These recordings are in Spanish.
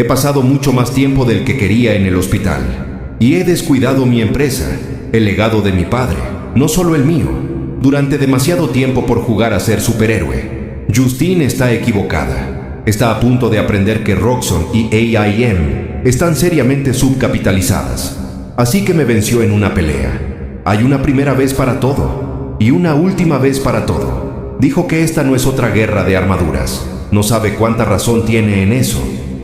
He pasado mucho más tiempo del que quería en el hospital. Y he descuidado mi empresa, el legado de mi padre, no solo el mío, durante demasiado tiempo por jugar a ser superhéroe. Justine está equivocada. Está a punto de aprender que Roxxon y AIM están seriamente subcapitalizadas. Así que me venció en una pelea. Hay una primera vez para todo, y una última vez para todo. Dijo que esta no es otra guerra de armaduras. No sabe cuánta razón tiene en eso.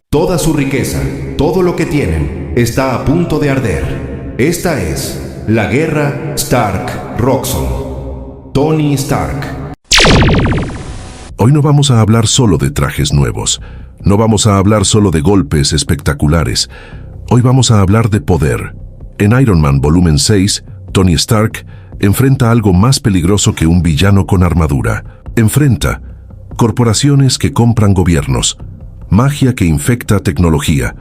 Toda su riqueza, todo lo que tienen, está a punto de arder. Esta es la guerra Stark-Roxxon. Tony Stark. Hoy no vamos a hablar solo de trajes nuevos. No vamos a hablar solo de golpes espectaculares. Hoy vamos a hablar de poder. En Iron Man Volumen 6, Tony Stark enfrenta algo más peligroso que un villano con armadura. Enfrenta corporaciones que compran gobiernos, magia que infecta tecnología,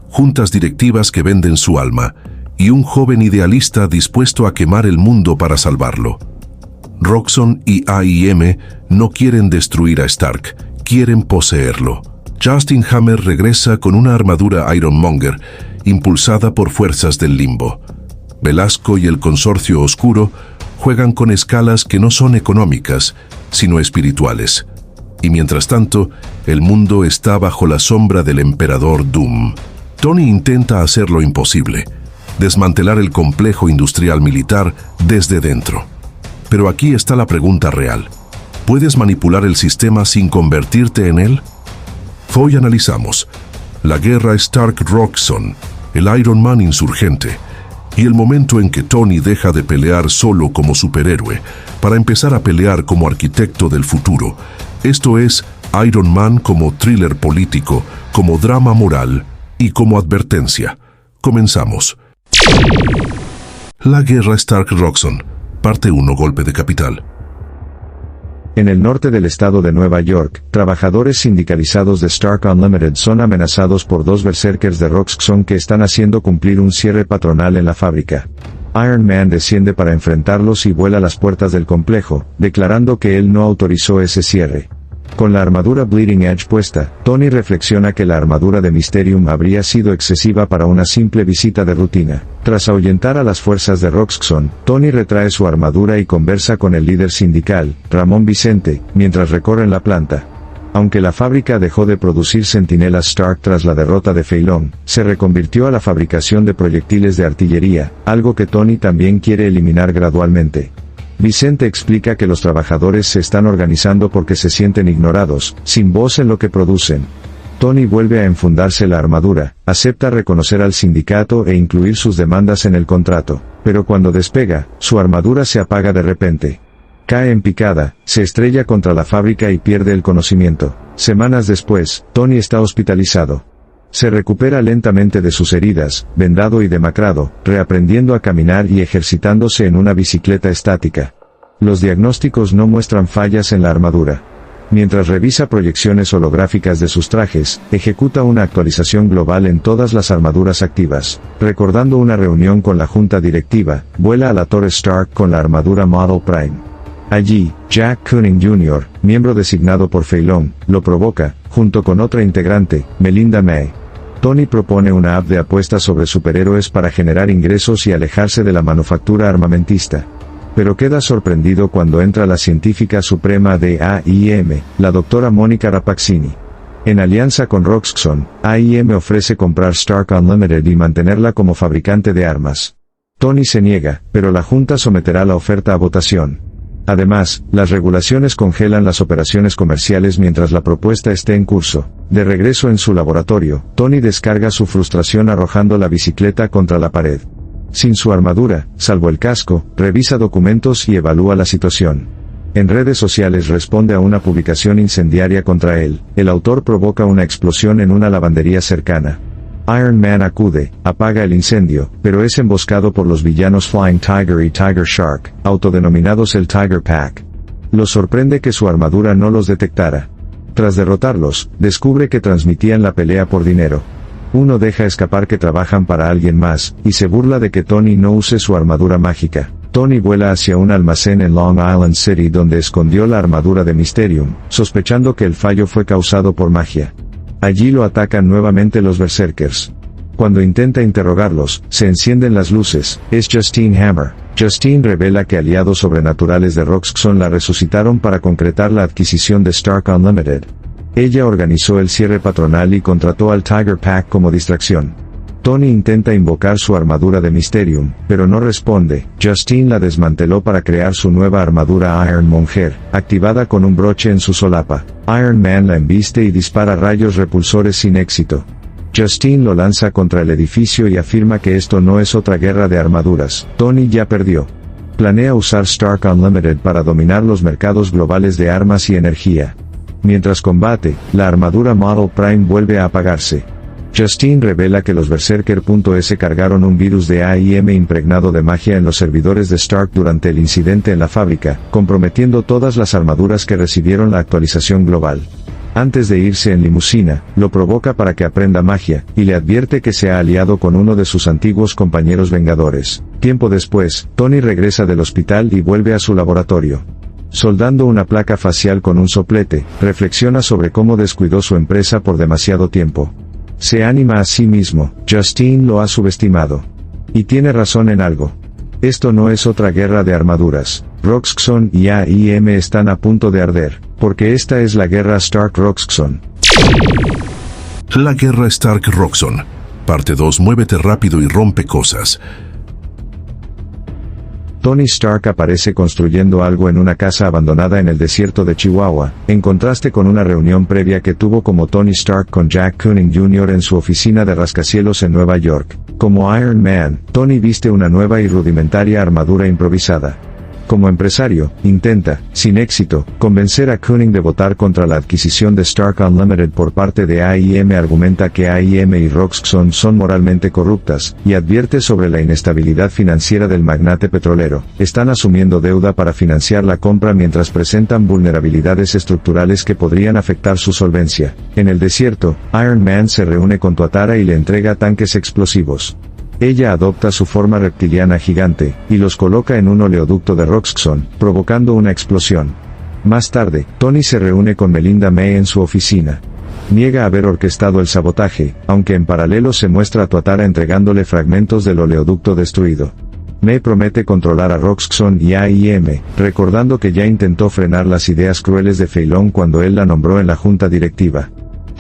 juntas directivas que venden su alma y un joven idealista dispuesto a quemar el mundo para salvarlo. Roxxon y AIM no quieren destruir a Stark, quieren poseerlo. Justin Hammer regresa con una armadura Ironmonger, impulsada por fuerzas del limbo. Velasco y el Consorcio Oscuro juegan con escalas que no son económicas, sino espirituales. Y mientras tanto, el mundo está bajo la sombra del Emperador Doom. Tony intenta hacer lo imposible, desmantelar el complejo industrial militar desde dentro. Pero aquí está la pregunta real. ¿Puedes manipular el sistema sin convertirte en él? Hoy analizamos la guerra Stark-Roxxon, el Iron Man insurgente, y el momento en que Tony deja de pelear solo como superhéroe para empezar a pelear como arquitecto del futuro. Esto es Iron Man como thriller político, como drama moral y como advertencia. Comenzamos. La guerra Stark-Roxxon, parte 1, golpe de capital. En el norte del estado de Nueva York, trabajadores sindicalizados de Stark Unlimited son amenazados por dos berserkers de Roxxon que están haciendo cumplir un cierre patronal en la fábrica. Iron Man desciende para enfrentarlos y vuela a las puertas del complejo, declarando que él no autorizó ese cierre. Con la armadura Bleeding Edge puesta, Tony reflexiona que la armadura de Mysterium habría sido excesiva para una simple visita de rutina. Tras ahuyentar a las fuerzas de Roxxon, Tony retrae su armadura y conversa con el líder sindical, Ramón Vicente, mientras recorren la planta. Aunque la fábrica dejó de producir centinelas Stark tras la derrota de Feilong, se reconvirtió a la fabricación de proyectiles de artillería, algo que Tony también quiere eliminar gradualmente. Vicente explica que los trabajadores se están organizando porque se sienten ignorados, sin voz en lo que producen. Tony vuelve a enfundarse la armadura, acepta reconocer al sindicato e incluir sus demandas en el contrato, pero cuando despega, su armadura se apaga de repente. Cae en picada, se estrella contra la fábrica y pierde el conocimiento. Semanas después, Tony está hospitalizado. Se recupera lentamente de sus heridas, vendado y demacrado, reaprendiendo a caminar y ejercitándose en una bicicleta estática. Los diagnósticos no muestran fallas en la armadura. Mientras revisa proyecciones holográficas de sus trajes, ejecuta una actualización global en todas las armaduras activas. Recordando una reunión con la junta directiva, vuela a la Torre Stark con la armadura Model Prime. Allí, Jack Cunning Jr., miembro designado por Feilong, lo provoca, junto con otra integrante, Melinda May. Tony propone una app de apuestas sobre superhéroes para generar ingresos y alejarse de la manufactura armamentista. Pero queda sorprendido cuando entra la científica suprema de AIM, la doctora Mónica Rapaccini. En alianza con Roxxon, AIM ofrece comprar Stark Unlimited y mantenerla como fabricante de armas. Tony se niega, pero la Junta someterá la oferta a votación. Además, las regulaciones congelan las operaciones comerciales mientras la propuesta esté en curso. De regreso en su laboratorio, Tony descarga su frustración arrojando la bicicleta contra la pared. Sin su armadura, salvo el casco, revisa documentos y evalúa la situación. En redes sociales responde a una publicación incendiaria contra él. El autor provoca una explosión en una lavandería cercana. Iron Man acude, apaga el incendio, pero es emboscado por los villanos Flying Tiger y Tiger Shark, autodenominados el Tiger Pack. Los sorprende que su armadura no los detectara. Tras derrotarlos, descubre que transmitían la pelea por dinero. Uno deja escapar que trabajan para alguien más, y se burla de que Tony no use su armadura mágica. Tony vuela hacia un almacén en Long Island City donde escondió la armadura de Mysterium, sospechando que el fallo fue causado por magia. Allí lo atacan nuevamente los Berserkers. Cuando intenta interrogarlos, se encienden las luces. Es Justine Hammer. Justine revela que aliados sobrenaturales de Roxxon la resucitaron para concretar la adquisición de Stark Unlimited. Ella organizó el cierre patronal y contrató al Tiger Pack como distracción. Tony intenta invocar su armadura de Mysterium, pero no responde. Justine la desmanteló para crear su nueva armadura Iron Monger, activada con un broche en su solapa. Iron Man la embiste y dispara rayos repulsores sin éxito. Justine lo lanza contra el edificio y afirma que esto no es otra guerra de armaduras. Tony ya perdió. Planea usar Stark Unlimited para dominar los mercados globales de armas y energía. Mientras combate, la armadura Model Prime vuelve a apagarse. Justine revela que los Berserker.s cargaron un virus de AIM impregnado de magia en los servidores de Stark durante el incidente en la fábrica, comprometiendo todas las armaduras que recibieron la actualización global. Antes de irse en limusina, lo provoca para que aprenda magia, y le advierte que se ha aliado con uno de sus antiguos compañeros vengadores. Tiempo después, Tony regresa del hospital y vuelve a su laboratorio. Soldando una placa facial con un soplete, reflexiona sobre cómo descuidó su empresa por demasiado tiempo. Se anima a sí mismo. Justine lo ha subestimado. Y tiene razón en algo. Esto no es otra guerra de armaduras. Roxxon y AIM están a punto de arder, porque esta es la guerra Stark-Roxxon. La guerra Stark-Roxxon. Parte 2. Muévete rápido y rompe cosas. Tony Stark aparece construyendo algo en una casa abandonada en el desierto de Chihuahua, en contraste con una reunión previa que tuvo como Tony Stark con Jack Koenig Jr. en su oficina de rascacielos en Nueva York. Como Iron Man, Tony viste una nueva y rudimentaria armadura improvisada. Como empresario, intenta, sin éxito, convencer a Koenig de votar contra la adquisición de Stark Unlimited por parte de AIM. Argumenta que AIM y Roxxon son moralmente corruptas, y advierte sobre la inestabilidad financiera del magnate petrolero. Están asumiendo deuda para financiar la compra mientras presentan vulnerabilidades estructurales que podrían afectar su solvencia. En el desierto, Iron Man se reúne con Tuatara y le entrega tanques explosivos. Ella adopta su forma reptiliana gigante, y los coloca en un oleoducto de Roxxon, provocando una explosión. Más tarde, Tony se reúne con Melinda May en su oficina. Niega haber orquestado el sabotaje, aunque en paralelo se muestra a Tuatara entregándole fragmentos del oleoducto destruido. May promete controlar a Roxxon y AIM, recordando que ya intentó frenar las ideas crueles de Feilong cuando él la nombró en la junta directiva.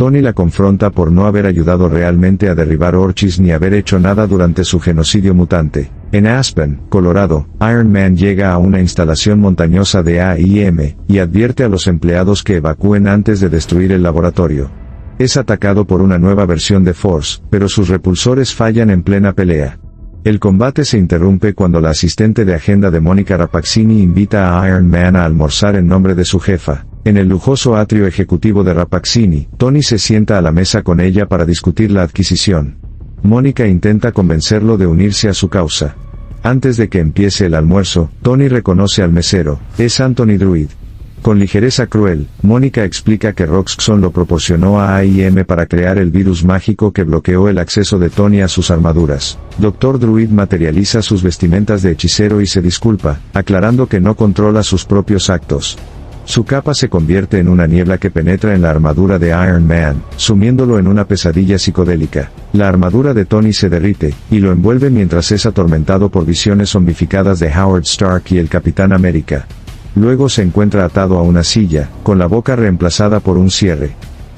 Tony la confronta por no haber ayudado realmente a derribar Orchis ni haber hecho nada durante su genocidio mutante. En Aspen, Colorado, Iron Man llega a una instalación montañosa de AIM, y advierte a los empleados que evacúen antes de destruir el laboratorio. Es atacado por una nueva versión de Force, pero sus repulsores fallan en plena pelea. El combate se interrumpe cuando la asistente de agenda de Mónica Rapaccini invita a Iron Man a almorzar en nombre de su jefa. En el lujoso atrio ejecutivo de Rapaccini, Tony se sienta a la mesa con ella para discutir la adquisición. Mónica intenta convencerlo de unirse a su causa. Antes de que empiece el almuerzo, Tony reconoce al mesero. Es Anthony Druid. Con ligereza cruel, Mónica explica que Roxxon lo proporcionó a AIM para crear el virus mágico que bloqueó el acceso de Tony a sus armaduras. Dr. Druid materializa sus vestimentas de hechicero y se disculpa, aclarando que no controla sus propios actos. Su capa se convierte en una niebla que penetra en la armadura de Iron Man, sumiéndolo en una pesadilla psicodélica. La armadura de Tony se derrite, y lo envuelve mientras es atormentado por visiones zombificadas de Howard Stark y el Capitán América. Luego se encuentra atado a una silla, con la boca reemplazada por un cierre.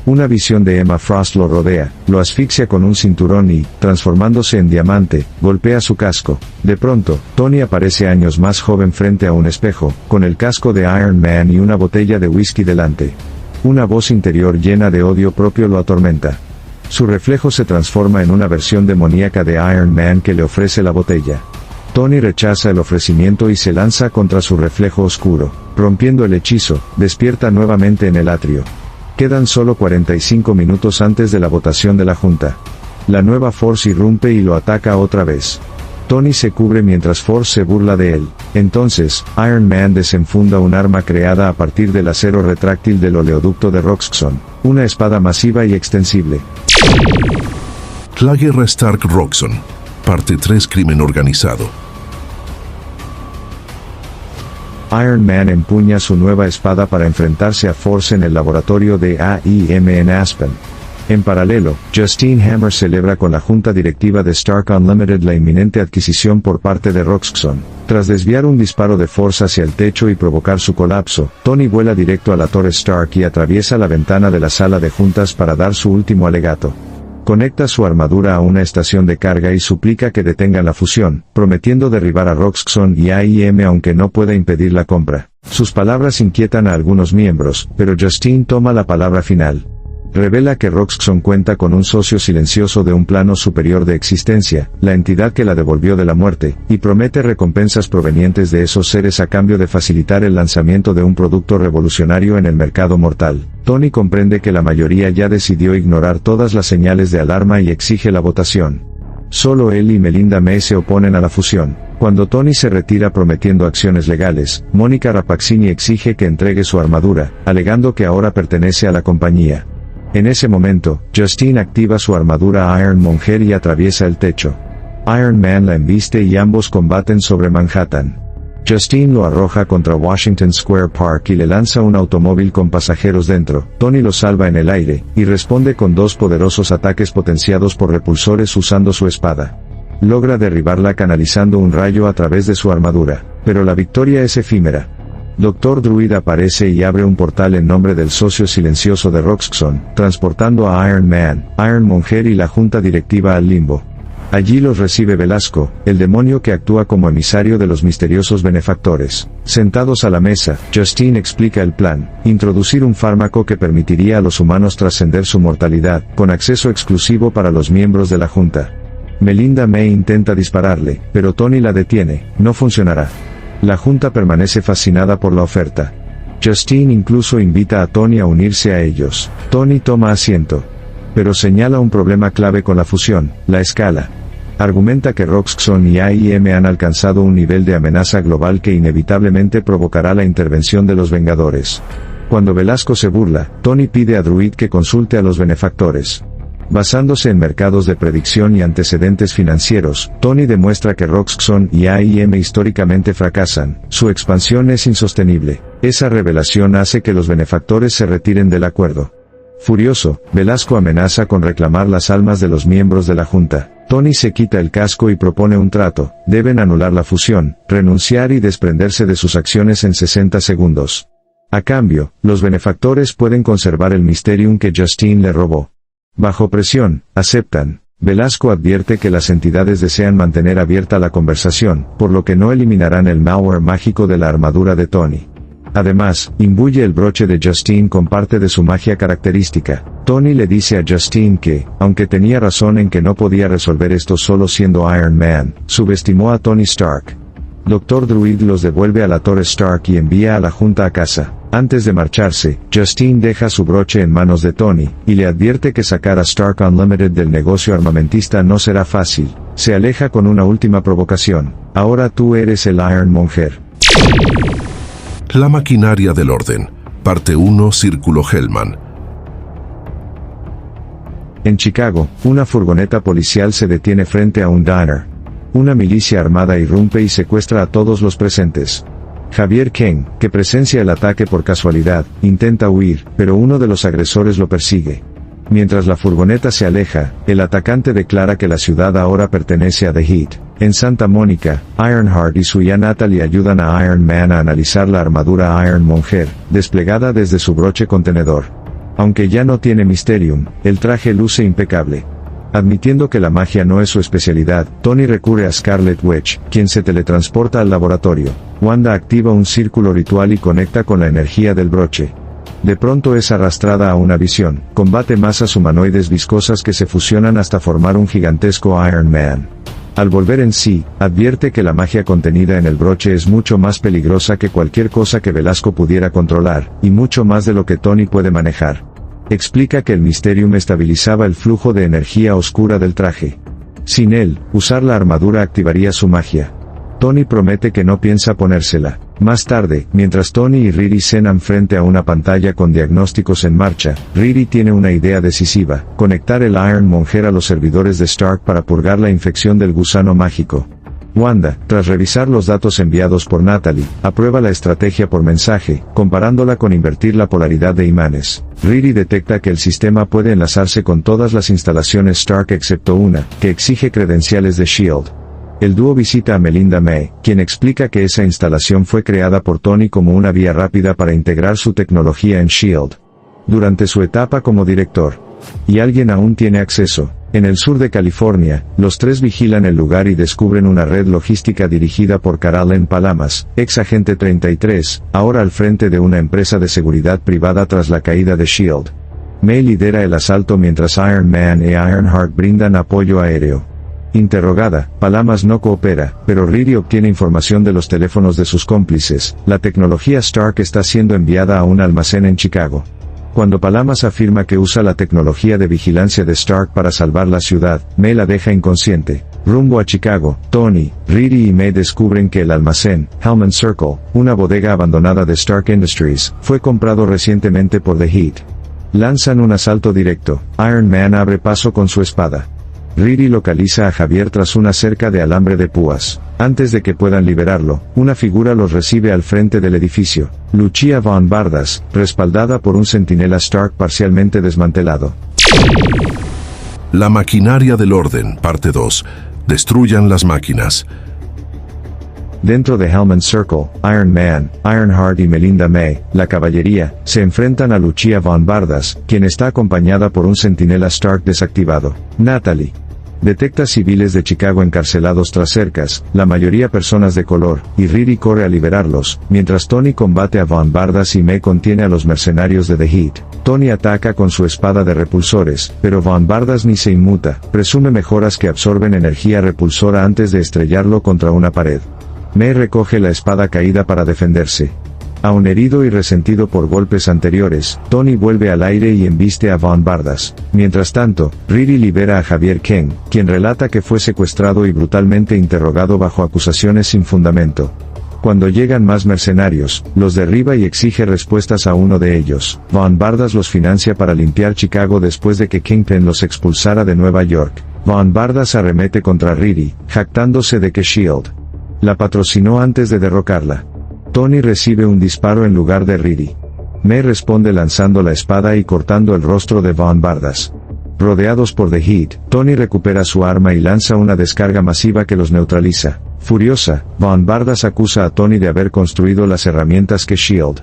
Una visión de Emma Frost lo rodea, lo asfixia con un cinturón y, transformándose en diamante, golpea su casco. De pronto, Tony aparece años más joven frente a un espejo, con el casco de Iron Man y una botella de whisky delante. Una voz interior llena de odio propio lo atormenta. Su reflejo se transforma en una versión demoníaca de Iron Man que le ofrece la botella. Tony rechaza el ofrecimiento y se lanza contra su reflejo oscuro. Rompiendo el hechizo, despierta nuevamente en el atrio. Quedan solo 45 minutos antes de la votación de la Junta. La nueva Force irrumpe y lo ataca otra vez. Tony se cubre mientras Force se burla de él. Entonces, Iron Man desenfunda un arma creada a partir del acero retráctil del oleoducto de Roxxon, una espada masiva y extensible. La guerra Stark-Roxxon. Parte 3. Crimen organizado. Iron Man empuña su nueva espada para enfrentarse a Force en el laboratorio de AIM en Aspen. En paralelo, Justine Hammer celebra con la junta directiva de Stark Unlimited la inminente adquisición por parte de Roxxon. Tras desviar un disparo de Force hacia el techo y provocar su colapso, Tony vuela directo a la torre Stark y atraviesa la ventana de la sala de juntas para dar su último alegato. Conecta su armadura a una estación de carga y suplica que detengan la fusión, prometiendo derribar a Roxxon y AIM aunque no pueda impedir la compra. Sus palabras inquietan a algunos miembros, pero Justine toma la palabra final. Revela que Roxxon cuenta con un socio silencioso de un plano superior de existencia, la entidad que la devolvió de la muerte, y promete recompensas provenientes de esos seres a cambio de facilitar el lanzamiento de un producto revolucionario en el mercado mortal. Tony comprende que la mayoría ya decidió ignorar todas las señales de alarma y exige la votación. Solo él y Melinda May se oponen a la fusión. Cuando Tony se retira prometiendo acciones legales, Mónica Rapaccini exige que entregue su armadura, alegando que ahora pertenece a la compañía. En ese momento, Justine activa su armadura Iron Monger y atraviesa el techo. Iron Man la embiste y ambos combaten sobre Manhattan. Justine lo arroja contra Washington Square Park y le lanza un automóvil con pasajeros dentro. Tony lo salva en el aire, y responde con dos poderosos ataques potenciados por repulsores usando su espada. Logra derribarla canalizando un rayo a través de su armadura, pero la victoria es efímera. Dr. Druid aparece y abre un portal en nombre del socio silencioso de Roxxon, transportando a Iron Man, Iron Monger y la junta directiva al limbo. Allí los recibe Velasco, el demonio que actúa como emisario de los misteriosos benefactores. Sentados a la mesa, Justine explica el plan: introducir un fármaco que permitiría a los humanos trascender su mortalidad, con acceso exclusivo para los miembros de la junta. Melinda May intenta dispararle, pero Tony la detiene. No funcionará. La junta permanece fascinada por la oferta. Justine incluso invita a Tony a unirse a ellos. Tony toma asiento, pero señala un problema clave con la fusión: la escala. Argumenta que Roxxon y AIM han alcanzado un nivel de amenaza global que inevitablemente provocará la intervención de los Vengadores. Cuando Velasco se burla, Tony pide a Druid que consulte a los benefactores. Basándose en mercados de predicción y antecedentes financieros, Tony demuestra que Roxxon y AIM históricamente fracasan. Su expansión es insostenible. Esa revelación hace que los benefactores se retiren del acuerdo. Furioso, Velasco amenaza con reclamar las almas de los miembros de la junta. Tony se quita el casco y propone un trato: deben anular la fusión, renunciar y desprenderse de sus acciones en 60 segundos. A cambio, los benefactores pueden conservar el Mysterium que Justine le robó. Bajo presión, aceptan. Velasco advierte que las entidades desean mantener abierta la conversación, por lo que no eliminarán el malware mágico de la armadura de Tony. Además, imbuye el broche de Justine con parte de su magia característica. Tony le dice a Justine que, aunque tenía razón en que no podía resolver esto solo siendo Iron Man, subestimó a Tony Stark. Dr. Druid los devuelve a la torre Stark y envía a la junta a casa. Antes de marcharse, Justine deja su broche en manos de Tony, y le advierte que sacar a Stark Unlimited del negocio armamentista no será fácil. Se aleja con una última provocación: ahora tú eres el Iron Monger. La maquinaria del orden. Parte 1, Círculo Hellman. En Chicago, una furgoneta policial se detiene frente a un diner. Una milicia armada irrumpe y secuestra a todos los presentes. Javier Kane, que presencia el ataque por casualidad, intenta huir, pero uno de los agresores lo persigue. Mientras la furgoneta se aleja, el atacante declara que la ciudad ahora pertenece a The Heat. En Santa Mónica, Ironheart y su hija Natalie ayudan a Iron Man a analizar la armadura Iron Monger, desplegada desde su broche contenedor. Aunque ya no tiene Mysterium, el traje luce impecable. Admitiendo que la magia no es su especialidad, Tony recurre a Scarlet Witch, quien se teletransporta al laboratorio. Wanda activa un círculo ritual y conecta con la energía del broche. De pronto es arrastrada a una visión. Combate masas humanoides viscosas que se fusionan hasta formar un gigantesco Iron Man. Al volver en sí, advierte que la magia contenida en el broche es mucho más peligrosa que cualquier cosa que Velasco pudiera controlar, y mucho más de lo que Tony puede manejar. Explica que el Mysterium estabilizaba el flujo de energía oscura del traje. Sin él, usar la armadura activaría su magia. Tony promete que no piensa ponérsela. Más tarde, mientras Tony y Riri cenan frente a una pantalla con diagnósticos en marcha, Riri tiene una idea decisiva: conectar el Iron Monger a los servidores de Stark para purgar la infección del gusano mágico. Wanda, tras revisar los datos enviados por Natalie, aprueba la estrategia por mensaje, comparándola con invertir la polaridad de imanes. Riri detecta que el sistema puede enlazarse con todas las instalaciones Stark excepto una, que exige credenciales de S.H.I.E.L.D. El dúo visita a Melinda May, quien explica que esa instalación fue creada por Tony como una vía rápida para integrar su tecnología en S.H.I.E.L.D. durante su etapa como director. Y alguien aún tiene acceso. En el sur de California, los tres vigilan el lugar y descubren una red logística dirigida por Carolyn Palamas, ex agente 33, ahora al frente de una empresa de seguridad privada tras la caída de S.H.I.E.L.D. May lidera el asalto mientras Iron Man e Ironheart brindan apoyo aéreo. Interrogada, Palamas no coopera, pero Riri obtiene información de los teléfonos de sus cómplices. La tecnología Stark está siendo enviada a un almacén en Chicago. Cuando Palamas afirma que usa la tecnología de vigilancia de Stark para salvar la ciudad, May la deja inconsciente. Rumbo a Chicago, Tony, Riri y May descubren que el almacén, Hellman Circle, una bodega abandonada de Stark Industries, fue comprado recientemente por The Heat. Lanzan un asalto directo. Iron Man abre paso con su espada. Riri localiza a Javier tras una cerca de alambre de púas. Antes de que puedan liberarlo, una figura los recibe al frente del edificio. Lucia Von Bardas, respaldada por un centinela Stark parcialmente desmantelado. La maquinaria del orden, parte 2. Destruyan las máquinas. Dentro de Hellman Circle, Iron Man, Ironheart y Melinda May, la caballería, se enfrentan a Lucia Von Bardas, quien está acompañada por un centinela Stark desactivado. Natalie detecta civiles de Chicago encarcelados tras cercas, la mayoría personas de color, y Riri corre a liberarlos, mientras Tony combate a Von Bardas y May contiene a los mercenarios de The Heat. Tony ataca con su espada de repulsores, pero Von Bardas ni se inmuta, presume mejoras que absorben energía repulsora antes de estrellarlo contra una pared. May recoge la espada caída para defenderse. Aún herido y resentido por golpes anteriores, Tony vuelve al aire y embiste a Von Bardas. Mientras tanto, Riri libera a Javier Keng, quien relata que fue secuestrado y brutalmente interrogado bajo acusaciones sin fundamento. Cuando llegan más mercenarios, los derriba y exige respuestas a uno de ellos. Von Bardas los financia para limpiar Chicago después de que Kingpin los expulsara de Nueva York. Von Bardas arremete contra Riri, jactándose de que S.H.I.E.L.D. la patrocinó antes de derrocarla. Tony recibe un disparo en lugar de Riri. May responde lanzando la espada y cortando el rostro de Von Bardas. Rodeados por The Heat, Tony recupera su arma y lanza una descarga masiva que los neutraliza. Furiosa, Von Bardas acusa a Tony de haber construido las herramientas que S.H.I.E.L.D.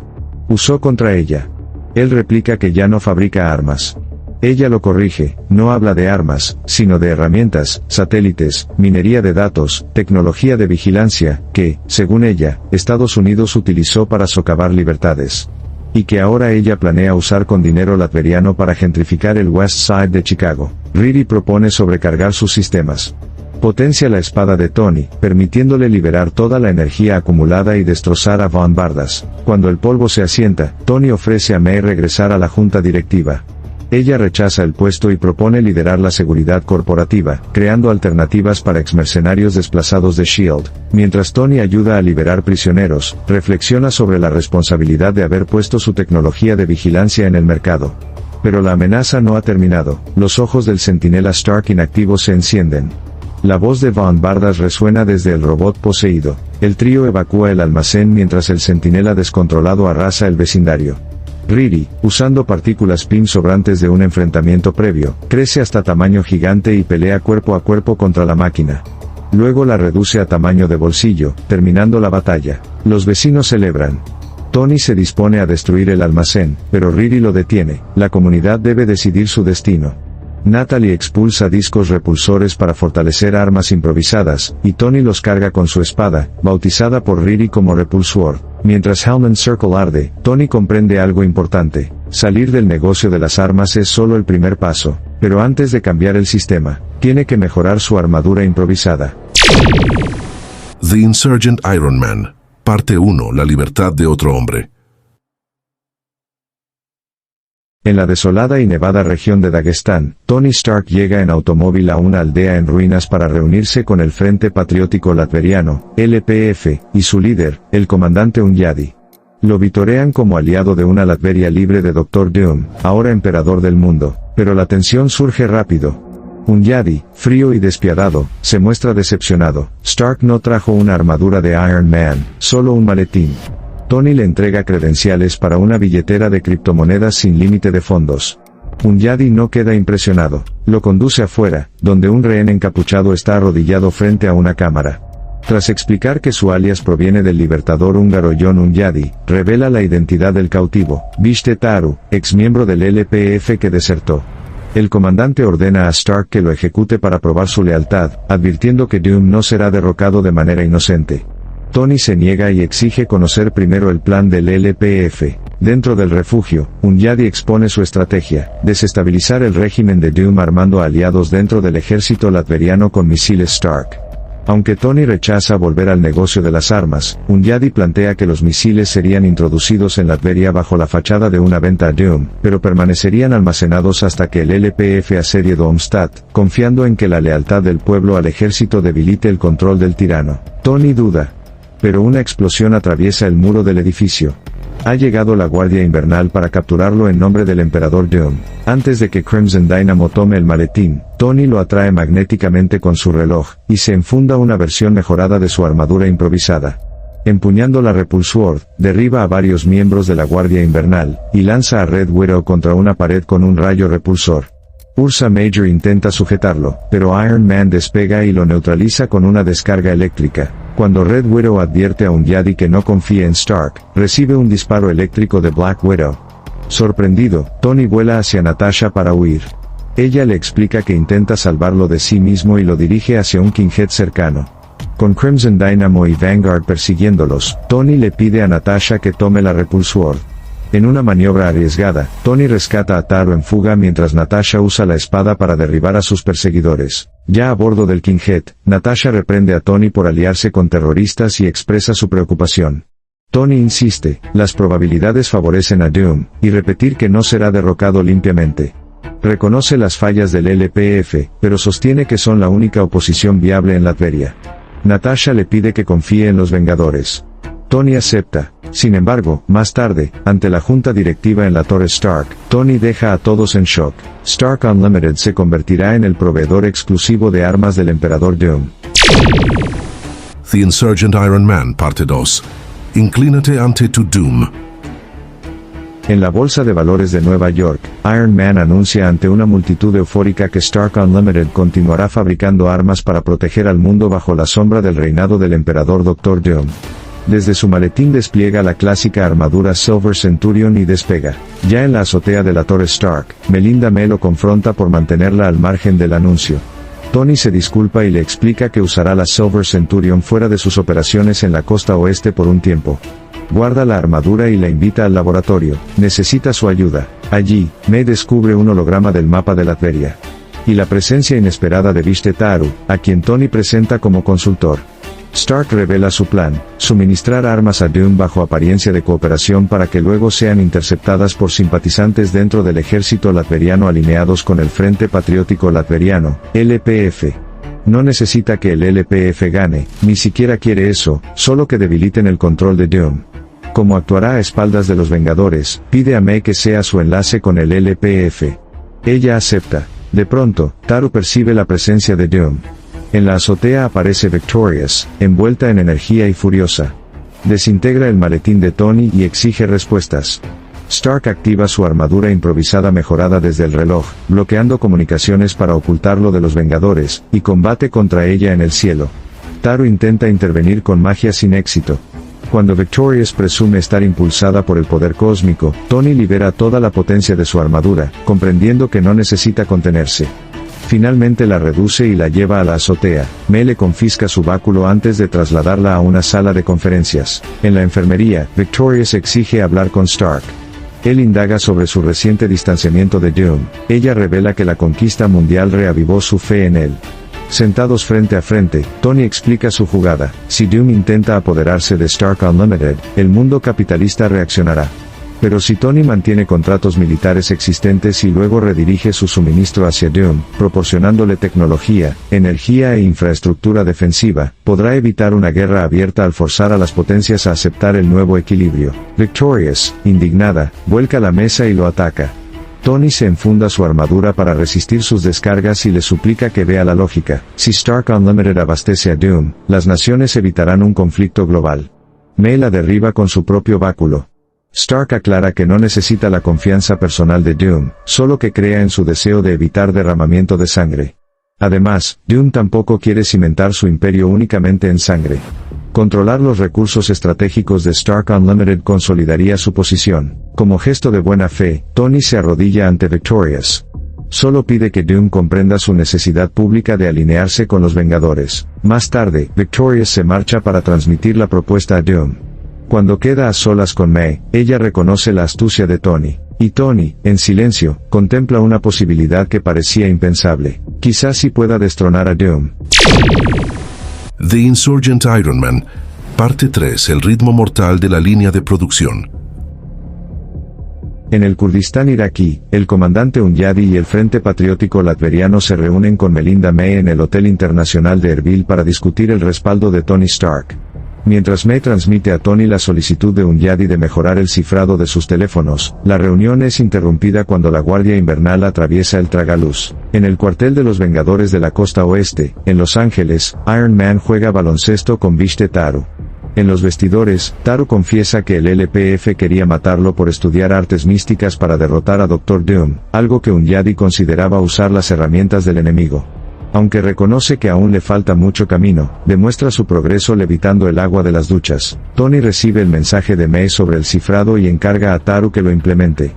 usó contra ella. Él replica que ya no fabrica armas. Ella lo corrige, no habla de armas, sino de herramientas, satélites, minería de datos, tecnología de vigilancia, que, según ella, Estados Unidos utilizó para socavar libertades. Y que ahora ella planea usar con dinero latveriano para gentrificar el West Side de Chicago. Riri propone sobrecargar sus sistemas. Potencia la espada de Tony, permitiéndole liberar toda la energía acumulada y destrozar a Von Bardas. Cuando el polvo se asienta, Tony ofrece a May regresar a la junta directiva. Ella rechaza el puesto y propone liderar la seguridad corporativa, creando alternativas para exmercenarios desplazados de S.H.I.E.L.D. Mientras Tony ayuda a liberar prisioneros, reflexiona sobre la responsabilidad de haber puesto su tecnología de vigilancia en el mercado. Pero la amenaza no ha terminado. Los ojos del centinela Stark inactivo se encienden. La voz de Von Bardas resuena desde el robot poseído. El trío evacúa el almacén mientras el centinela descontrolado arrasa el vecindario. Riri, usando partículas PIM sobrantes de un enfrentamiento previo, crece hasta tamaño gigante y pelea cuerpo a cuerpo contra la máquina. Luego la reduce a tamaño de bolsillo, terminando la batalla. Los vecinos celebran. Tony se dispone a destruir el almacén, pero Riri lo detiene. La comunidad debe decidir su destino. Natalie expulsa discos repulsores para fortalecer armas improvisadas, y Tony los carga con su espada, bautizada por Riri como Repulsor. Mientras Hellman Circle arde, Tony comprende algo importante. Salir del negocio de las armas es solo el primer paso, pero antes de cambiar el sistema, tiene que mejorar su armadura improvisada. The Insurgent Iron Man, parte 1, la libertad de otro hombre. En la desolada y nevada región de Dagestán, Tony Stark llega en automóvil a una aldea en ruinas para reunirse con el Frente Patriótico Latveriano, LPF, y su líder, el comandante Unyadi. Lo vitorean como aliado de una Latveria libre de Dr. Doom, ahora emperador del mundo, pero la tensión surge rápido. Yadi, frío y despiadado, se muestra decepcionado. Stark no trajo una armadura de Iron Man, solo un maletín. Tony le entrega credenciales para una billetera de criptomonedas sin límite de fondos. Yadi no queda impresionado. Lo conduce afuera, donde un rehén encapuchado está arrodillado frente a una cámara. Tras explicar que su alias proviene del libertador húngaro John Yadi, revela la identidad del cautivo, Viste Taru, ex miembro del LPF que desertó. El comandante ordena a Stark que lo ejecute para probar su lealtad, advirtiendo que Doom no será derrocado de manera inocente. Tony se niega y exige conocer primero el plan del LPF. Dentro del refugio, Yadi expone su estrategia, desestabilizar el régimen de Doom armando aliados dentro del ejército latveriano con misiles Stark. Aunque Tony rechaza volver al negocio de las armas, Yadi plantea que los misiles serían introducidos en Latveria bajo la fachada de una venta a Doom, pero permanecerían almacenados hasta que el LPF asedie Domstad, confiando en que la lealtad del pueblo al ejército debilite el control del tirano. Tony duda. Pero una explosión atraviesa el muro del edificio. Ha llegado la Guardia Invernal para capturarlo en nombre del Emperador Doom. Antes de que Crimson Dynamo tome el maletín, Tony lo atrae magnéticamente con su reloj, y se enfunda una versión mejorada de su armadura improvisada. Empuñando la Repulsword, derriba a varios miembros de la Guardia Invernal, y lanza a Red Widow contra una pared con un rayo repulsor. Ursa Major intenta sujetarlo, pero Iron Man despega y lo neutraliza con una descarga eléctrica. Cuando Red Widow advierte a Yadi que no confía en Stark, recibe un disparo eléctrico de Black Widow. Sorprendido, Tony vuela hacia Natasha para huir. Ella le explica que intenta salvarlo de sí mismo y lo dirige hacia un Kinghead cercano. Con Crimson Dynamo y Vanguard persiguiéndolos, Tony le pide a Natasha que tome la Repulsword. En una maniobra arriesgada, Tony rescata a Taru en fuga mientras Natasha usa la espada para derribar a sus perseguidores. Ya a bordo del Kinghead, Natasha reprende a Tony por aliarse con terroristas y expresa su preocupación. Tony insiste, las probabilidades favorecen a Doom, y repetir que no será derrocado limpiamente. Reconoce las fallas del LPF, pero sostiene que son la única oposición viable en Latveria. Natasha le pide que confíe en los Vengadores. Tony acepta. Sin embargo, más tarde, ante la junta directiva en la Torre Stark, Tony deja a todos en shock. Stark Unlimited se convertirá en el proveedor exclusivo de armas del Emperador Doom. The Insurgent Iron Man, parte 2. Inclínate ante tu Doom. En la Bolsa de Valores de Nueva York, Iron Man anuncia ante una multitud eufórica que Stark Unlimited continuará fabricando armas para proteger al mundo bajo la sombra del reinado del Emperador Dr. Doom. Desde su maletín despliega la clásica armadura Silver Centurion y despega. Ya en la azotea de la Torre Stark, Melinda Me lo confronta por mantenerla al margen del anuncio. Tony se disculpa y le explica que usará la Silver Centurion fuera de sus operaciones en la costa oeste por un tiempo. Guarda la armadura y la invita al laboratorio. Necesita su ayuda. Allí, Me descubre un holograma del mapa de Latveria. Y la presencia inesperada de Viste Taru, a quien Tony presenta como consultor. Stark revela su plan, suministrar armas a Doom bajo apariencia de cooperación para que luego sean interceptadas por simpatizantes dentro del ejército latveriano alineados con el Frente Patriótico Latveriano, LPF. No necesita que el LPF gane, ni siquiera quiere eso, solo que debiliten el control de Doom. Como actuará a espaldas de los Vengadores, pide a May que sea su enlace con el LPF. Ella acepta. De pronto, Taru percibe la presencia de Doom. En la azotea aparece Victorious, envuelta en energía y furiosa. Desintegra el maletín de Tony y exige respuestas. Stark activa su armadura improvisada mejorada desde el reloj, bloqueando comunicaciones para ocultarlo de los Vengadores, y combate contra ella en el cielo. Taru intenta intervenir con magia sin éxito. Cuando Victorious presume estar impulsada por el poder cósmico, Tony libera toda la potencia de su armadura, comprendiendo que no necesita contenerse. Finalmente la reduce y la lleva a la azotea. Me le confisca su báculo antes de trasladarla a una sala de conferencias. En la enfermería, Victorious exige hablar con Stark. Él indaga sobre su reciente distanciamiento de Doom. Ella revela que la conquista mundial reavivó su fe en él. Sentados frente a frente, Tony explica su jugada. Si Doom intenta apoderarse de Stark Unlimited, el mundo capitalista reaccionará. Pero si Tony mantiene contratos militares existentes y luego redirige su suministro hacia Doom, proporcionándole tecnología, energía e infraestructura defensiva, podrá evitar una guerra abierta al forzar a las potencias a aceptar el nuevo equilibrio. Victorious, indignada, vuelca la mesa y lo ataca. Tony se enfunda su armadura para resistir sus descargas y le suplica que vea la lógica. Si Stark Unlimited abastece a Doom, las naciones evitarán un conflicto global. May la derriba con su propio báculo. Stark aclara que no necesita la confianza personal de Doom, solo que crea en su deseo de evitar derramamiento de sangre. Además, Doom tampoco quiere cimentar su imperio únicamente en sangre. Controlar los recursos estratégicos de Stark Unlimited consolidaría su posición. Como gesto de buena fe, Tony se arrodilla ante Victorious. Solo pide que Doom comprenda su necesidad pública de alinearse con los Vengadores. Más tarde, Victorious se marcha para transmitir la propuesta a Doom. Cuando queda a solas con May, ella reconoce la astucia de Tony. Y Tony, en silencio, contempla una posibilidad que parecía impensable. Quizás sí pueda destronar a Doom. The Insurgent Iron Man, parte 3, el ritmo mortal de la línea de producción. En el Kurdistán iraquí, el comandante Unyadi y el Frente Patriótico Latveriano se reúnen con Melinda May en el Hotel Internacional de Erbil para discutir el respaldo de Tony Stark. Mientras May transmite a Tony la solicitud de Unyadi de mejorar el cifrado de sus teléfonos, la reunión es interrumpida cuando la Guardia Invernal atraviesa el tragaluz. En el cuartel de los Vengadores de la Costa Oeste, en Los Ángeles, Iron Man juega baloncesto con Vishte Taru. En los vestidores, Taru confiesa que el LPF quería matarlo por estudiar artes místicas para derrotar a Doctor Doom, algo que Unyadi consideraba usar las herramientas del enemigo. Aunque reconoce que aún le falta mucho camino, demuestra su progreso levitando el agua de las duchas. Tony recibe el mensaje de May sobre el cifrado y encarga a Taru que lo implemente.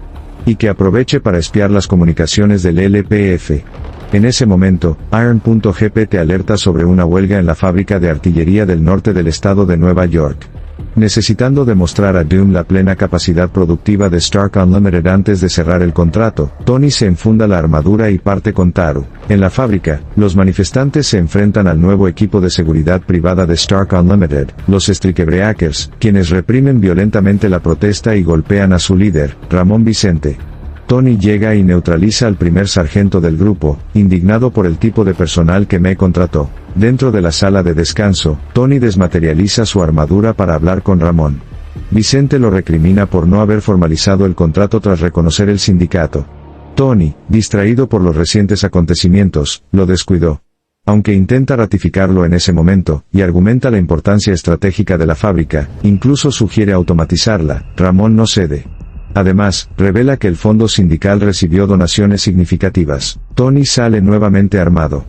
Y que aproveche para espiar las comunicaciones del LPF. En ese momento, Iron.gp te alerta sobre una huelga en la fábrica de artillería del norte del estado de Nueva York. Necesitando demostrar a Doom la plena capacidad productiva de Stark Unlimited antes de cerrar el contrato, Tony se enfunda la armadura y parte con Taru. En la fábrica, los manifestantes se enfrentan al nuevo equipo de seguridad privada de Stark Unlimited, los Strikebreakers, quienes reprimen violentamente la protesta y golpean a su líder, Ramón Vicente. Tony llega y neutraliza al primer sargento del grupo, indignado por el tipo de personal que May contrató. Dentro de la sala de descanso, Tony desmaterializa su armadura para hablar con Ramón. Vicente lo recrimina por no haber formalizado el contrato tras reconocer el sindicato. Tony, distraído por los recientes acontecimientos, lo descuidó. Aunque intenta ratificarlo en ese momento, y argumenta la importancia estratégica de la fábrica, incluso sugiere automatizarla, Ramón no cede. Además, revela que el fondo sindical recibió donaciones significativas. Tony sale nuevamente armado.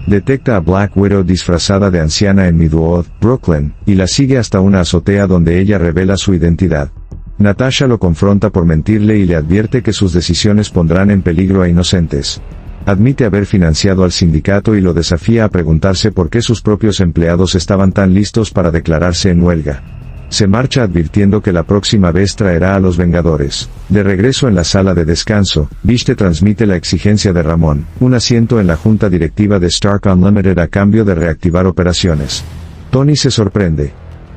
Detecta a Black Widow disfrazada de anciana en Midwood, Brooklyn, y la sigue hasta una azotea donde ella revela su identidad. Natasha lo confronta por mentirle y le advierte que sus decisiones pondrán en peligro a inocentes. Admite haber financiado al sindicato y lo desafía a preguntarse por qué sus propios empleados estaban tan listos para declararse en huelga. Se marcha advirtiendo que la próxima vez traerá a los Vengadores. De regreso en la sala de descanso, Vishte transmite la exigencia de Ramón, un asiento en la junta directiva de Stark Unlimited a cambio de reactivar operaciones. Tony se sorprende,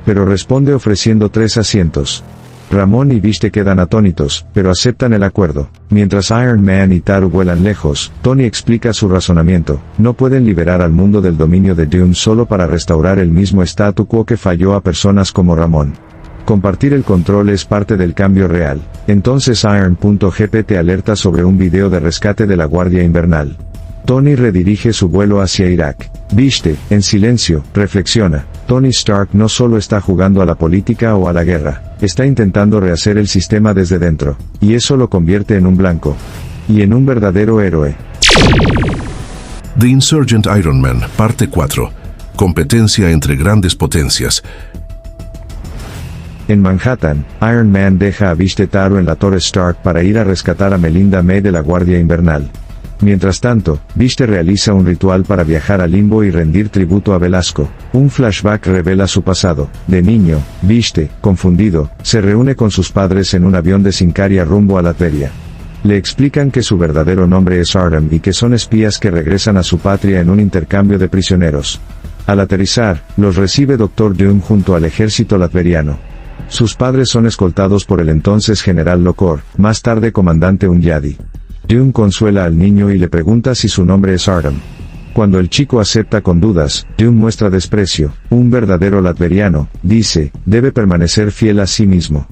pero responde ofreciendo 3 asientos. Ramón y Vishte quedan atónitos, pero aceptan el acuerdo. Mientras Iron Man y Taru vuelan lejos, Tony explica su razonamiento. No pueden liberar al mundo del dominio de Doom solo para restaurar el mismo statu quo que falló a personas como Ramón. Compartir el control es parte del cambio real. Entonces Iron.gp te alerta sobre un video de rescate de la Guardia Invernal. Tony redirige su vuelo hacia Irak. Vishte, en silencio, reflexiona. Tony Stark no solo está jugando a la política o a la guerra, está intentando rehacer el sistema desde dentro, y eso lo convierte en un blanco. Y en un verdadero héroe. The Insurgent Iron Man, parte 4. Competencia entre grandes potencias. En Manhattan, Iron Man deja a Vishte Taru en la Torre Stark para ir a rescatar a Melinda May de la Guardia Invernal. Mientras tanto, Vishte realiza un ritual para viajar al limbo y rendir tributo a Velasco. Un flashback revela su pasado. De niño, Vishte, confundido, se reúne con sus padres en un avión de Sincaria rumbo a Latveria. Le explican que su verdadero nombre es Artem y que son espías que regresan a su patria en un intercambio de prisioneros. Al aterrizar, los recibe Doctor Doom junto al ejército latveriano. Sus padres son escoltados por el entonces general Lokor, más tarde comandante Unyadi. Doom consuela al niño y le pregunta si su nombre es Artem. Cuando el chico acepta con dudas, Doom muestra desprecio. Un verdadero latveriano, dice, debe permanecer fiel a sí mismo.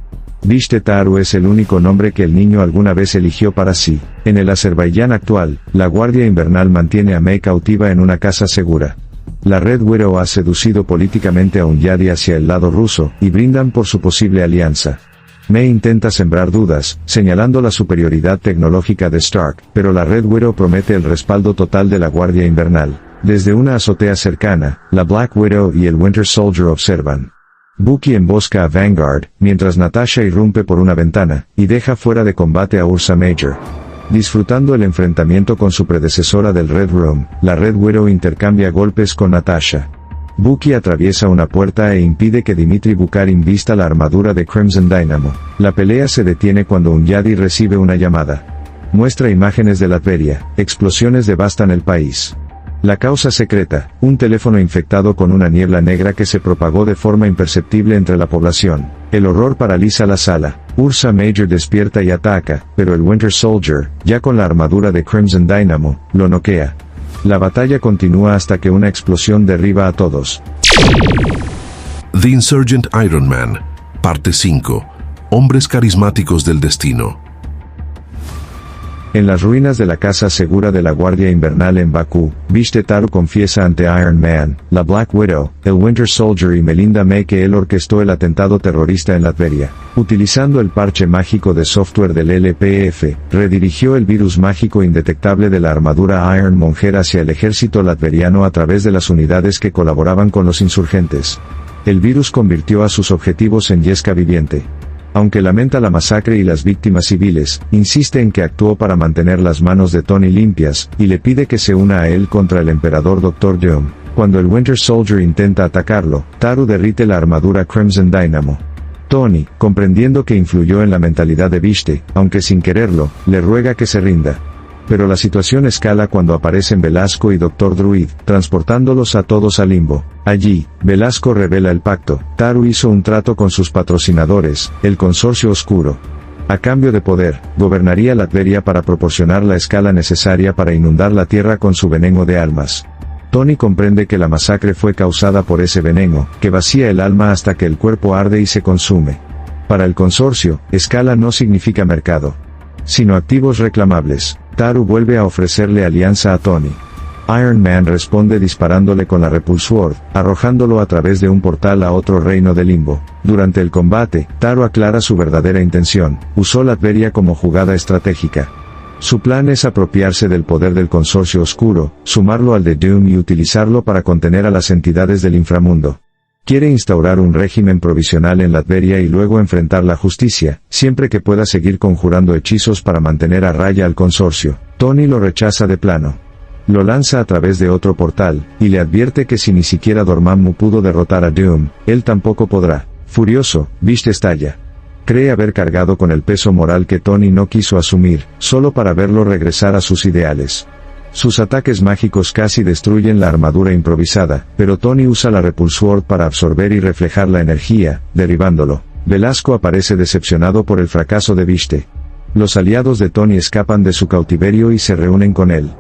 Vishte Taru es el único nombre que el niño alguna vez eligió para sí. En el Azerbaiyán actual, la Guardia Invernal mantiene a May cautiva en una casa segura. La Red Widow ha seducido políticamente a Unyadi hacia el lado ruso, y brindan por su posible alianza. May intenta sembrar dudas, señalando la superioridad tecnológica de Stark, pero la Red Widow promete el respaldo total de la Guardia Invernal. Desde una azotea cercana, la Black Widow y el Winter Soldier observan. Bucky embosca a Vanguard, mientras Natasha irrumpe por una ventana, y deja fuera de combate a Ursa Major. Disfrutando el enfrentamiento con su predecesora del Red Room, la Red Widow intercambia golpes con Natasha. Bucky atraviesa una puerta e impide que Dimitri Bukharin vista la armadura de Crimson Dynamo. La pelea se detiene cuando Unyadi recibe una llamada. Muestra imágenes de Latveria, explosiones devastan el país. La causa secreta, un teléfono infectado con una niebla negra que se propagó de forma imperceptible entre la población. El horror paraliza la sala. Ursa Major despierta y ataca, pero el Winter Soldier, ya con la armadura de Crimson Dynamo, lo noquea. La batalla continúa hasta que una explosión derriba a todos. The Insurgent Iron Man, parte 5. Hombres carismáticos del destino. En las ruinas de la casa segura de la Guardia Invernal en Bakú, Vishte Taru confiesa ante Iron Man, la Black Widow, el Winter Soldier y Melinda May que él orquestó el atentado terrorista en Latveria. Utilizando el parche mágico de software del LPF, redirigió el virus mágico indetectable de la armadura Iron Monger hacia el ejército latveriano a través de las unidades que colaboraban con los insurgentes. El virus convirtió a sus objetivos en yesca viviente. Aunque lamenta la masacre y las víctimas civiles, insiste en que actuó para mantener las manos de Tony limpias, y le pide que se una a él contra el emperador Dr. Doom. Cuando el Winter Soldier intenta atacarlo, Taru derrite la armadura Crimson Dynamo. Tony, comprendiendo que influyó en la mentalidad de Vishte, aunque sin quererlo, le ruega que se rinda. Pero la situación escala cuando aparecen Velasco y Dr. Druid, transportándolos a todos al limbo. Allí, Velasco revela el pacto. Taru hizo un trato con sus patrocinadores, el Consorcio Oscuro. A cambio de poder, gobernaría Latveria para proporcionar la escala necesaria para inundar la tierra con su veneno de almas. Tony comprende que la masacre fue causada por ese veneno, que vacía el alma hasta que el cuerpo arde y se consume. Para el Consorcio, escala no significa mercado, sino activos reclamables. Taru vuelve a ofrecerle alianza a Tony. Iron Man responde disparándole con la Repulse Sword, arrojándolo a través de un portal a otro reino de limbo. Durante el combate, Taru aclara su verdadera intención, usó Latveria como jugada estratégica. Su plan es apropiarse del poder del Consorcio Oscuro, sumarlo al de Doom y utilizarlo para contener a las entidades del inframundo. Quiere instaurar un régimen provisional en Latveria y luego enfrentar la justicia, siempre que pueda seguir conjurando hechizos para mantener a raya al consorcio. Tony lo rechaza de plano. Lo lanza a través de otro portal, y le advierte que si ni siquiera Dormammu pudo derrotar a Doom, él tampoco podrá. Furioso, Vishte estalla. Cree haber cargado con el peso moral que Tony no quiso asumir, solo para verlo regresar a sus ideales. Sus ataques mágicos casi destruyen la armadura improvisada, pero Tony usa la Repulse Sword para absorber y reflejar la energía, derribándolo. Velasco aparece decepcionado por el fracaso de Vishte. Los aliados de Tony escapan de su cautiverio y se reúnen con él.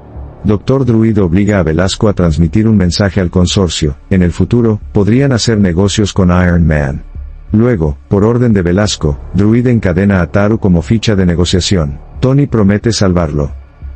Dr. Druid obliga a Velasco a transmitir un mensaje al consorcio. En el futuro, podrían hacer negocios con Iron Man. Luego, por orden de Velasco, Druid encadena a Taru como ficha de negociación. Tony promete salvarlo.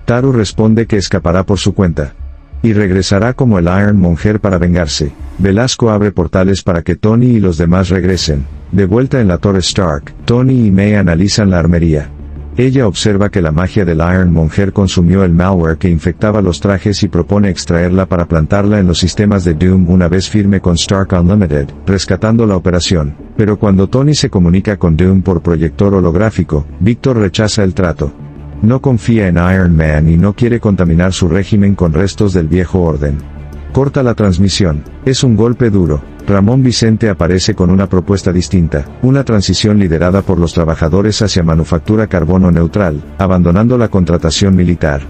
Taru responde que escapará por su cuenta. Y regresará como el Iron Monger para vengarse. Velasco abre portales para que Tony y los demás regresen. De vuelta en la Torre Stark, Tony y May analizan la armería. Ella observa que la magia del Iron Monger consumió el malware que infectaba los trajes y propone extraerla para plantarla en los sistemas de Doom una vez firme con Stark Unlimited, rescatando la operación. Pero cuando Tony se comunica con Doom por proyector holográfico, Victor rechaza el trato. No confía en Iron Man y no quiere contaminar su régimen con restos del viejo orden. Corta la transmisión. Es un golpe duro. Ramón Vicente aparece con una propuesta distinta, una transición liderada por los trabajadores hacia manufactura carbono neutral, abandonando la contratación militar.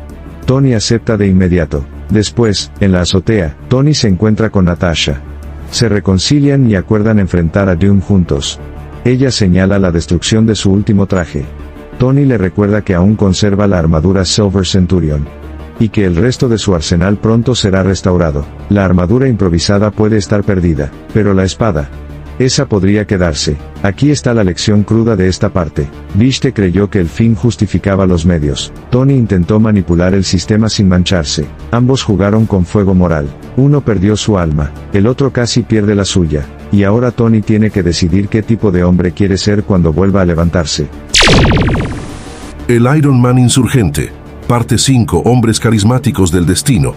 Tony acepta de inmediato. Después, en la azotea, Tony se encuentra con Natasha. Se reconcilian y acuerdan enfrentar a Doom juntos. Ella señala la destrucción de su último traje. Tony le recuerda que aún conserva la armadura Silver Centurion. Y que el resto de su arsenal pronto será restaurado. La armadura improvisada puede estar perdida, pero la espada. Esa podría quedarse. Aquí está la lección cruda de esta parte. Viste creyó que el fin justificaba los medios. Tony intentó manipular el sistema sin mancharse. Ambos jugaron con fuego moral. Uno perdió su alma, el otro casi pierde la suya. Y ahora Tony tiene que decidir qué tipo de hombre quiere ser cuando vuelva a levantarse. El Iron Man insurgente. Parte 5. Hombres carismáticos del destino.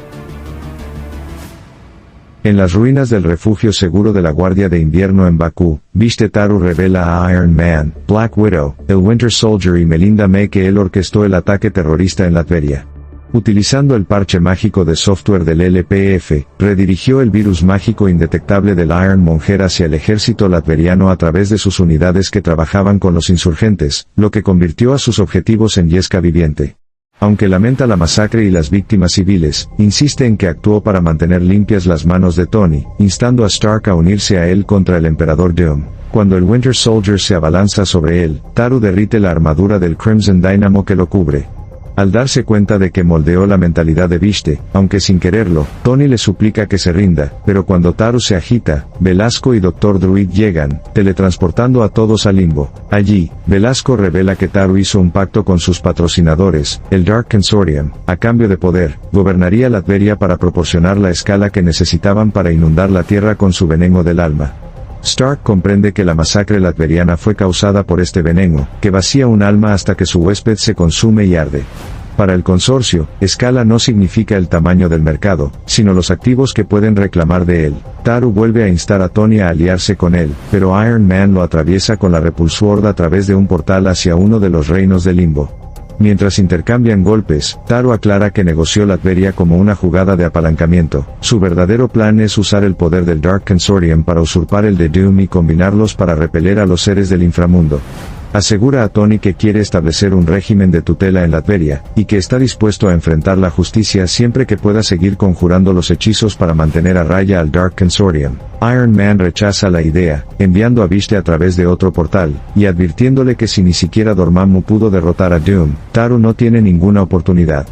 En las ruinas del refugio seguro de la Guardia de Invierno en Bakú, Viste Taru revela a Iron Man, Black Widow, el Winter Soldier y Melinda May que él orquestó el ataque terrorista en Latveria. Utilizando el parche mágico de software del LPF, redirigió el virus mágico indetectable del Ironmonger hacia el ejército latveriano a través de sus unidades que trabajaban con los insurgentes, lo que convirtió a sus objetivos en yesca viviente. Aunque lamenta la masacre y las víctimas civiles, insiste en que actuó para mantener limpias las manos de Tony, instando a Stark a unirse a él contra el Emperador Doom. Cuando el Winter Soldier se abalanza sobre él, Taru derrite la armadura del Crimson Dynamo que lo cubre. Al darse cuenta de que moldeó la mentalidad de Viste, aunque sin quererlo, Tony le suplica que se rinda, pero cuando Taru se agita, Velasco y Dr. Druid llegan, teletransportando a todos al limbo. Allí, Velasco revela que Taru hizo un pacto con sus patrocinadores, el Dark Consortium, a cambio de poder, gobernaría Latveria para proporcionar la escala que necesitaban para inundar la tierra con su veneno del alma. Stark comprende que la masacre latveriana fue causada por este veneno, que vacía un alma hasta que su huésped se consume y arde. Para el consorcio, escala no significa el tamaño del mercado, sino los activos que pueden reclamar de él. Taru vuelve a instar a Tony a aliarse con él, pero Iron Man lo atraviesa con la Repulsor a través de un portal hacia uno de los reinos del limbo. Mientras intercambian golpes, Taru aclara que negoció Latveria como una jugada de apalancamiento. Su verdadero plan es usar el poder del Dark Consortium para usurpar el de Doom y combinarlos para repeler a los seres del inframundo. Asegura a Tony que quiere establecer un régimen de tutela en Latveria, y que está dispuesto a enfrentar la justicia siempre que pueda seguir conjurando los hechizos para mantener a raya al Dark Consortium. Iron Man rechaza la idea, enviando a Viste a través de otro portal, y advirtiéndole que si ni siquiera Dormammu pudo derrotar a Doom, Taru no tiene ninguna oportunidad.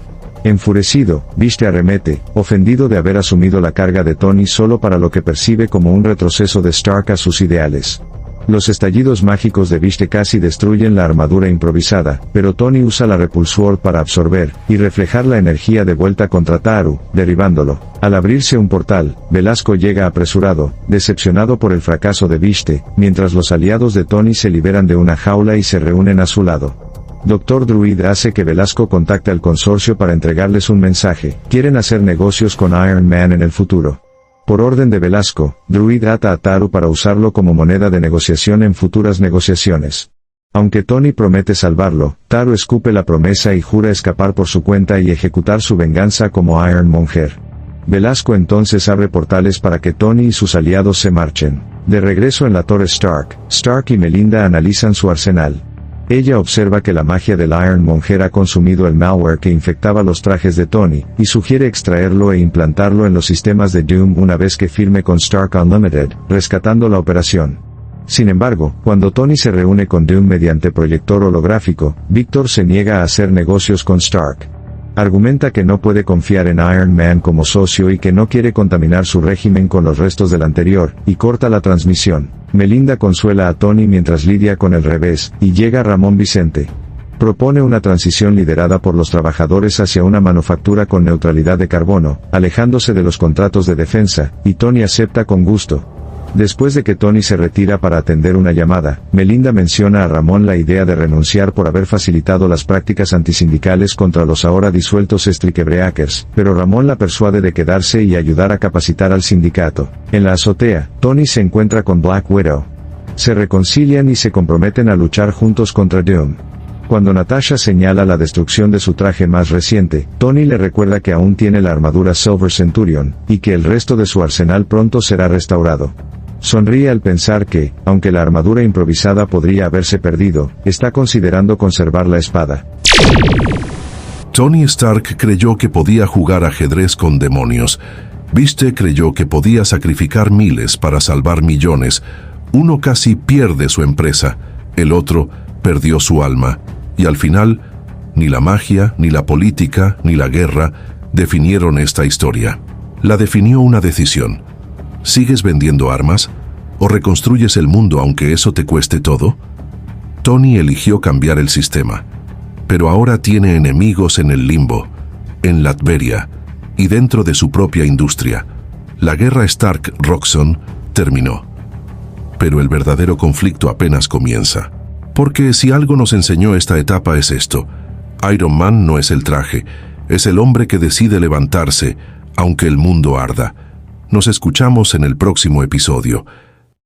Enfurecido, Viste arremete, ofendido de haber asumido la carga de Tony solo para lo que percibe como un retroceso de Stark a sus ideales. Los estallidos mágicos de Viste casi destruyen la armadura improvisada, pero Tony usa la Repulsor para absorber y reflejar la energía de vuelta contra Taru, derribándolo. Al abrirse un portal, Velasco llega apresurado, decepcionado por el fracaso de Viste, mientras los aliados de Tony se liberan de una jaula y se reúnen a su lado. Dr. Druid hace que Velasco contacte al consorcio para entregarles un mensaje. Quieren hacer negocios con Iron Man en el futuro. Por orden de Velasco, Druid ata a Taru para usarlo como moneda de negociación en futuras negociaciones. Aunque Tony promete salvarlo, Taru escupe la promesa y jura escapar por su cuenta y ejecutar su venganza como Ironmonger. Velasco entonces abre portales para que Tony y sus aliados se marchen. De regreso en la Torre Stark, Stark y Melinda analizan su arsenal. Ella observa que la magia del Ironmonger ha consumido el malware que infectaba los trajes de Tony, y sugiere extraerlo e implantarlo en los sistemas de Doom una vez que firme con Stark Unlimited, rescatando la operación. Sin embargo, cuando Tony se reúne con Doom mediante proyector holográfico, Victor se niega a hacer negocios con Stark. Argumenta que no puede confiar en Iron Man como socio y que no quiere contaminar su régimen con los restos del anterior, y corta la transmisión. Melinda consuela a Tony mientras lidia con el revés, y llega Ramón Vicente. Propone una transición liderada por los trabajadores hacia una manufactura con neutralidad de carbono, alejándose de los contratos de defensa, y Tony acepta con gusto. Después de que Tony se retira para atender una llamada, Melinda menciona a Ramón la idea de renunciar por haber facilitado las prácticas antisindicales contra los ahora disueltos Strikebreakers, pero Ramón la persuade de quedarse y ayudar a capacitar al sindicato. En la azotea, Tony se encuentra con Black Widow. Se reconcilian y se comprometen a luchar juntos contra Doom. Cuando Natasha señala la destrucción de su traje más reciente, Tony le recuerda que aún tiene la armadura Silver Centurion, y que el resto de su arsenal pronto será restaurado. Sonríe al pensar que, aunque la armadura improvisada podría haberse perdido, está considerando conservar la espada. Tony Stark creyó que podía jugar ajedrez con demonios. Viste creyó que podía sacrificar miles para salvar millones. Uno casi pierde su empresa, el otro perdió su alma. Y al final, ni la magia, ni la política, ni la guerra definieron esta historia. La definió una decisión. ¿Sigues vendiendo armas? ¿O reconstruyes el mundo aunque eso te cueste todo? Tony eligió cambiar el sistema, pero ahora tiene enemigos en el limbo, en Latveria y dentro de su propia industria. La guerra Stark-Roxxon terminó, pero el verdadero conflicto apenas comienza. Porque si algo nos enseñó esta etapa es esto: Iron Man no es el traje, es el hombre que decide levantarse, aunque el mundo arda. Nos escuchamos en el próximo episodio.